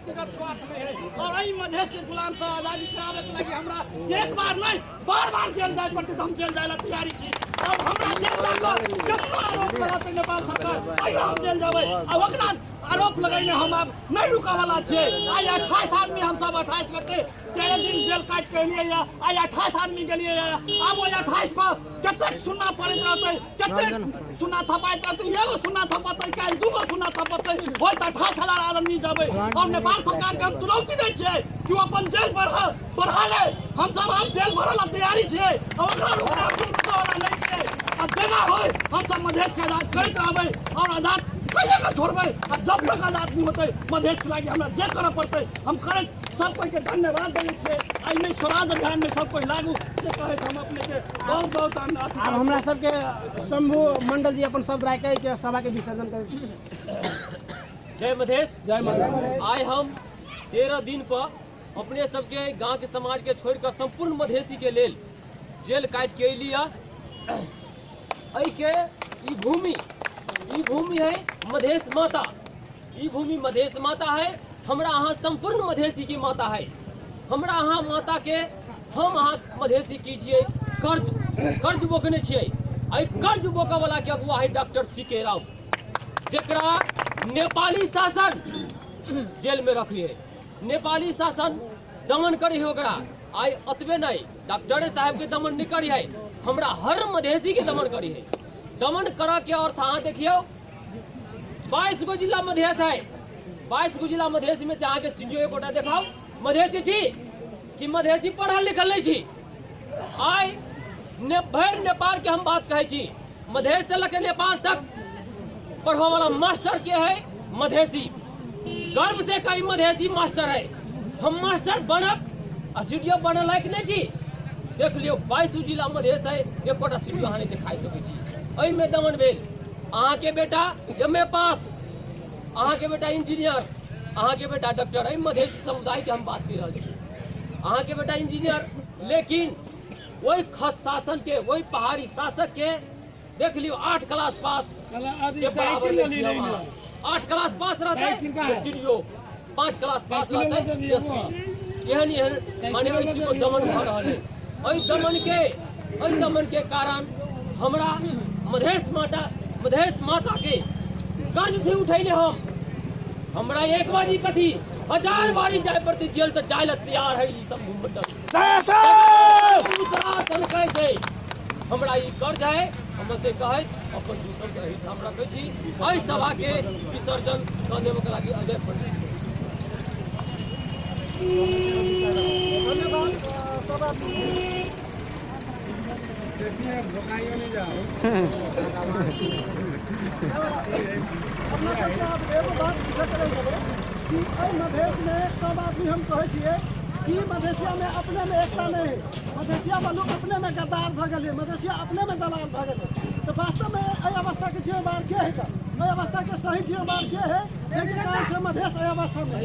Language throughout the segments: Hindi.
व्यक्तिगत स्वार्थ में है और यही मधेश के गुलाम से आजादी करावे के लगी हमरा एक बार नहीं बार जेल जाए पड़ते हम जेल जाए ला तैयारी छी और हमरा जेल जाकर कितना आरोप लगाते नेपाल सरकार तैयो हम जेल जावे और ओकरा आरोप लगाने हम अब नहीं रुका वाला छे आज 28 आदमी हम सब 28 करते 13 दिन जेल काट के लिए आज 28 आदमी गेलिए अब वो 28 पर कते सुनना पड़े रहते कते सुना थपाइत रहते एगो सुना थपते काल दूगो सुना थपते होय त 28,000 आदमी जाबे और नेपाल सरकार के हम चुनौती दै छियै कि वो अपन जेल बढ़ा ले हम सब हम जेल भरल तैयारी छे और ओकरा रुका वाला नहीं छे अब देना होय हम सब मधेश के आजाद करते रहबै और आजाद कहिया का छोड़बै आ जब तक आजाद नहीं होते मधेश के लागी हमरा जे करऽ पड़ते हम करे सब कोई के धन्यवाद दै छियै आई में स्वराज अभियान में सब कोई लागू से कहे हम अपने के बहुत बहुत धन्यवाद और हमरा सब के शंभू मंडल जी अपन शब्द राख के सभा के विसर्जन करे जय मधेश। जय मधेश। आइ हम 13 दिन पर अपने सबके गांव के समाज के छोड़कर संपूर्ण मधेसी के लेल जेल काट के लिया के ई भूमि है मधेश माता ई भूमि मधेश माता है हमरा अहाँ संपूर्ण मधेसी की माता है हमरा अहाँ माता के हम अहाँ मधेसी की छियै कर्ज बोकने छियै एहि कर्ज बोके वाला के अगुआ है डॉक्टर सीके राव जेकरा नेपाली शासन जेल में रखिए नेपाली शासन दमन करी है ओकरा आई अतबे नहीं डॉक्टरे साहब के दमन नहीं करी है हमरा हर मधेसी के दमन करी है दमन करा के अर्थ अहाँ देखियो 22 गो जिला मधेश है 22 गो जिला मधेश में से आगे सिंजो एक गोटा देखाओ मधेसी छी कि मधेसी पढ़ल लिखल नहीं छी आई भर नेपाल के हम बात कहे छी मधेश से लेकर नेपाल तक पढ़वा वाला मास्टर के है मधेसी गर्व से कई मधेसी मास्टर है हम मास्टर बनब स्टूडियो बनल लायक नहीं छी देख लियो 22 जिला मधेश है एक गोटा स्टूडियो अहाँ दिखाई सकै छी एहि में दमन भेल अहाँ के बेटा एमए पास अहाँ के बेटा इंजीनियर अहाँ के बेटा डॉक्टर एहि मधेसी समुदाय के हम बात कर रहे छी अहाँ के बेटा इंजीनियर लेकिन वही खस शासन के वही पहाड़ी शासक के देख लियो 8 क्लास पास 8 क्लास पास रहते सीडीओ 5 क्लास पास रहते एहन माने इसी को दमन भ रहल है ओहि दमन के कारण हमरा मधेश माता के कर्ज से उठैले हमरा एक बारी कथी 1000 बारी जाए पड़ती जेल तो जाए ला तैयार है ई सब घुमंडल कैसे हमरा ई कर्ज है हम ते कहे अपन दूसर सहित हम रखे छी एहि सभा के विसर्जन क देबे के लागि अजय पंडित धन्यवाद सभा देखिए भोकाइयो नहीं जाओ अपना सबके आप एगो बात बुझे करे कि मधेश में सब आदमी हम कहे छिए कि मधेसिया में अपने में एकता नहीं है मधेसिया वालों अपने में गद्दार भ गए मधेसिया अपने में दलाल भ गए तो वास्तव में एहि अवस्था के जिम्मेवार के है एहि अवस्था के सही जिम्मेवार के है जिसके कारण से मधेश एहि अवस्था में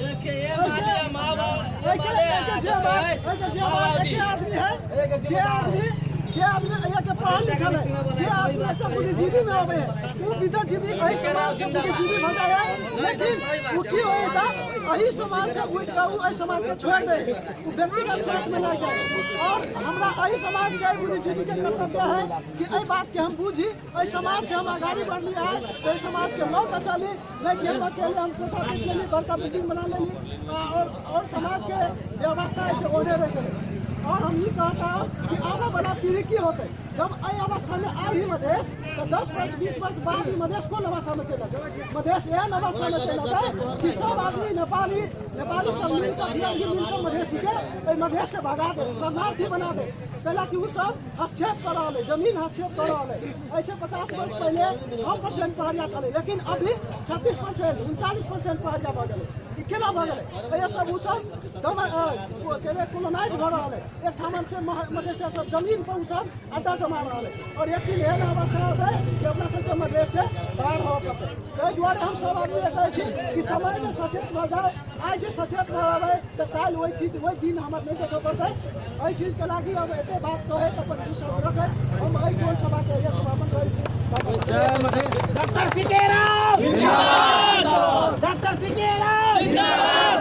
जे आदमी के पढ़ल लिखल है जे आदमी अच्छा बुद्धिजीवी में आवे है वो विद्याजीवी एहि समाज से बुद्धिजीवी भ जाए है लेकिन वो की होएगा एहि समाज से उठ कर वो एहि समाज को छोड़ दे वो व्यक्तिगत स्वार्थ में ना जाए और हमरा एहि समाज के बुद्धिजीवी के कर्तव्य है कि एहि बात के हम बुझी एहि समाज से हम आगाड़ी बढ़ली है तो एहि समाज के लौट चली नहीं कि हम अकेले हम कोटा के लिए बड़का बिल्डिंग बना लेली और समाज के जो अवस्था है से ओढ़े रह गए और हम ये कहता हूँ कि आने वाला पीढ़ी की होते जब आई अवस्था में आई मधेश तो 10 वर्ष 20 वर्ष बाद ही मधेश कौन अवस्था में चला जाए मधेश एहन अवस्था में चला जाए कि सब आदमी नेपाली सब मिलकर मधेसी के मधेश से भगा दे शरणार्थी बना दे कैला कि वो सब हस्तक्षेप कर रहा है जमीन हस्तक्षेप कर रहा है ऐसे 50 वर्ष पहले 6% पहाड़िया चले लेकिन अभी 36% 39% पहाड़िया भ गए केना भ गए ये सब उ सब कोलोनाइज भ रहा है एक ठामन से मधेसिया सब जमीन पर उ सब अड्डा जमा रहा है और एक दिन एहन अवस्था होता है कि अपना सबके मधेश से बाहर हो पड़ते ताहि दुआरे हम सब आदमी कहै छी कि समय में सचेत भ जाओ आज जे सचेत भ रहबै तो काल वही चीज वही दिन हमरा नहीं देखे पड़ते एहि चीज के लागी हम एते बात कहे तो अपन दूसरा रखे हम एहि कोन सभा के ये समापन करै छी जय मधेश डॉक्टर सीके राव जिंदाबाद डॉक्टर सीके राव जिंदाबाद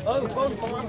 अब कौन समाज